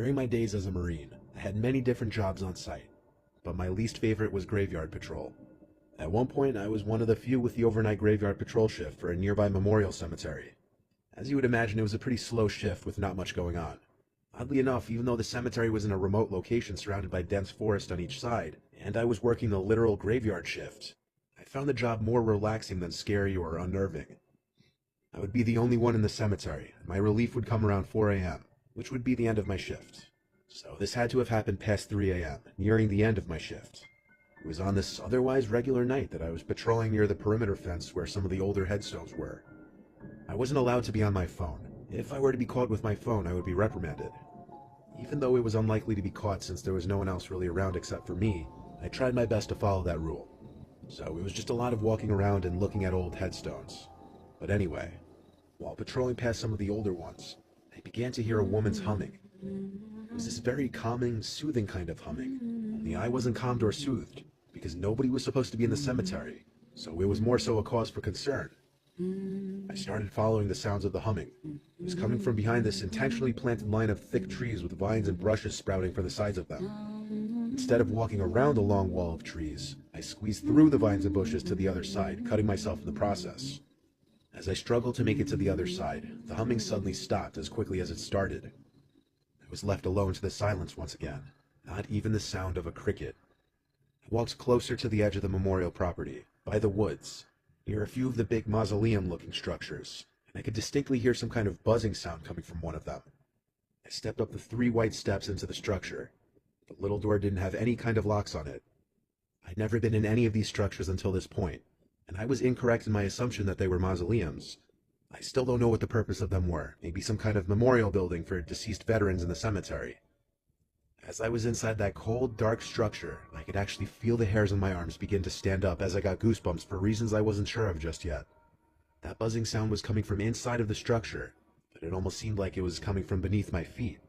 During my days as a Marine, I had many different jobs on site, but my least favorite was graveyard patrol. At one point, I was one of the few with the overnight graveyard patrol shift for a nearby memorial cemetery. As you would imagine, it was a pretty slow shift with not much going on. Oddly enough, even though the cemetery was in a remote location surrounded by dense forest on each side, and I was working the literal graveyard shift, I found the job more relaxing than scary or unnerving. I would be the only one in the cemetery, and my relief would come around 4 a.m., which would be the end of my shift. So this had to have happened past 3 a.m., nearing the end of my shift. It was on this otherwise regular night that I was patrolling near the perimeter fence where some of the older headstones were. I wasn't allowed to be on my phone. If I were to be caught with my phone, I would be reprimanded. Even though it was unlikely to be caught since there was no one else really around except for me, I tried my best to follow that rule. So it was just a lot of walking around and looking at old headstones. But anyway, while patrolling past some of the older ones, I began to hear a woman's humming. It was this very calming, soothing kind of humming, only I wasn't calmed or soothed, because nobody was supposed to be in the cemetery, so it was more so a cause for concern. I started following the sounds of the humming. It was coming from behind this intentionally planted line of thick trees with vines and brushes sprouting from the sides of them. Instead of walking around the long wall of trees, I squeezed through the vines and bushes to the other side, cutting myself in the process. As I struggled to make it to the other side, the humming suddenly stopped as quickly as it started. I was left alone to the silence once again, not even the sound of a cricket. I walked closer to the edge of the memorial property, by the woods, near a few of the big mausoleum-looking structures, and I could distinctly hear some kind of buzzing sound coming from one of them. I stepped up the 3 white steps into the structure. The little door didn't have any kind of locks on it. I'd never been in any of these structures until this point, and I was incorrect in my assumption that they were mausoleums. I still don't know what the purpose of them were, maybe some kind of memorial building for deceased veterans in the cemetery. As I was inside that cold, dark structure, I could actually feel the hairs on my arms begin to stand up as I got goosebumps for reasons I wasn't sure of just yet. That buzzing sound was coming from inside of the structure, but it almost seemed like it was coming from beneath my feet.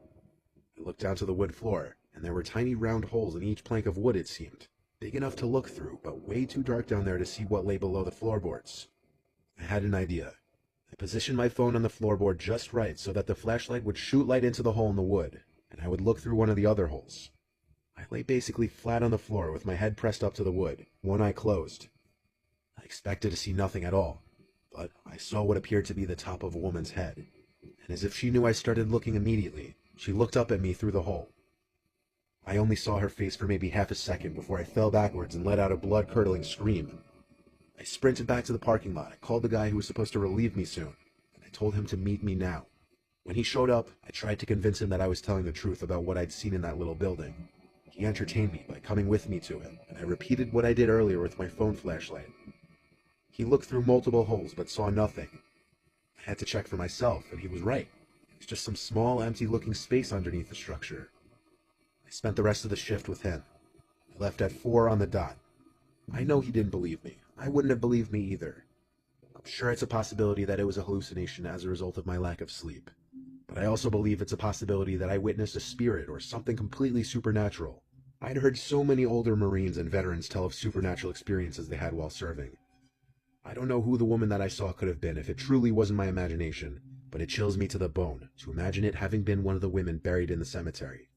I looked down to the wood floor, and there were tiny round holes in each plank of wood, it seemed. Big enough to look through, but way too dark down there to see what lay below the floorboards. I had an idea. I positioned my phone on the floorboard just right so that the flashlight would shoot light into the hole in the wood, and I would look through one of the other holes. I lay basically flat on the floor with my head pressed up to the wood, one eye closed. I expected to see nothing at all, but I saw what appeared to be the top of a woman's head, and as if she knew I started looking immediately, she looked up at me through the hole. I only saw her face for maybe half a second before I fell backwards and let out a blood-curdling scream. I sprinted back to the parking lot. I called the guy who was supposed to relieve me soon, and I told him to meet me now. When he showed up, I tried to convince him that I was telling the truth about what I'd seen in that little building. He entertained me by coming with me to it, and I repeated what I did earlier with my phone flashlight. He looked through multiple holes but saw nothing. I had to check for myself, and he was right. It was just some small, empty-looking space underneath the structure. I spent the rest of the shift with him. I left at 4 on the dot. I know he didn't believe me. I wouldn't have believed me either. I'm sure it's a possibility that it was a hallucination as a result of my lack of sleep. But I also believe it's a possibility that I witnessed a spirit or something completely supernatural. I'd heard so many older Marines and veterans tell of supernatural experiences they had while serving. I don't know who the woman that I saw could have been if it truly wasn't my imagination, but it chills me to the bone to imagine it having been one of the women buried in the cemetery.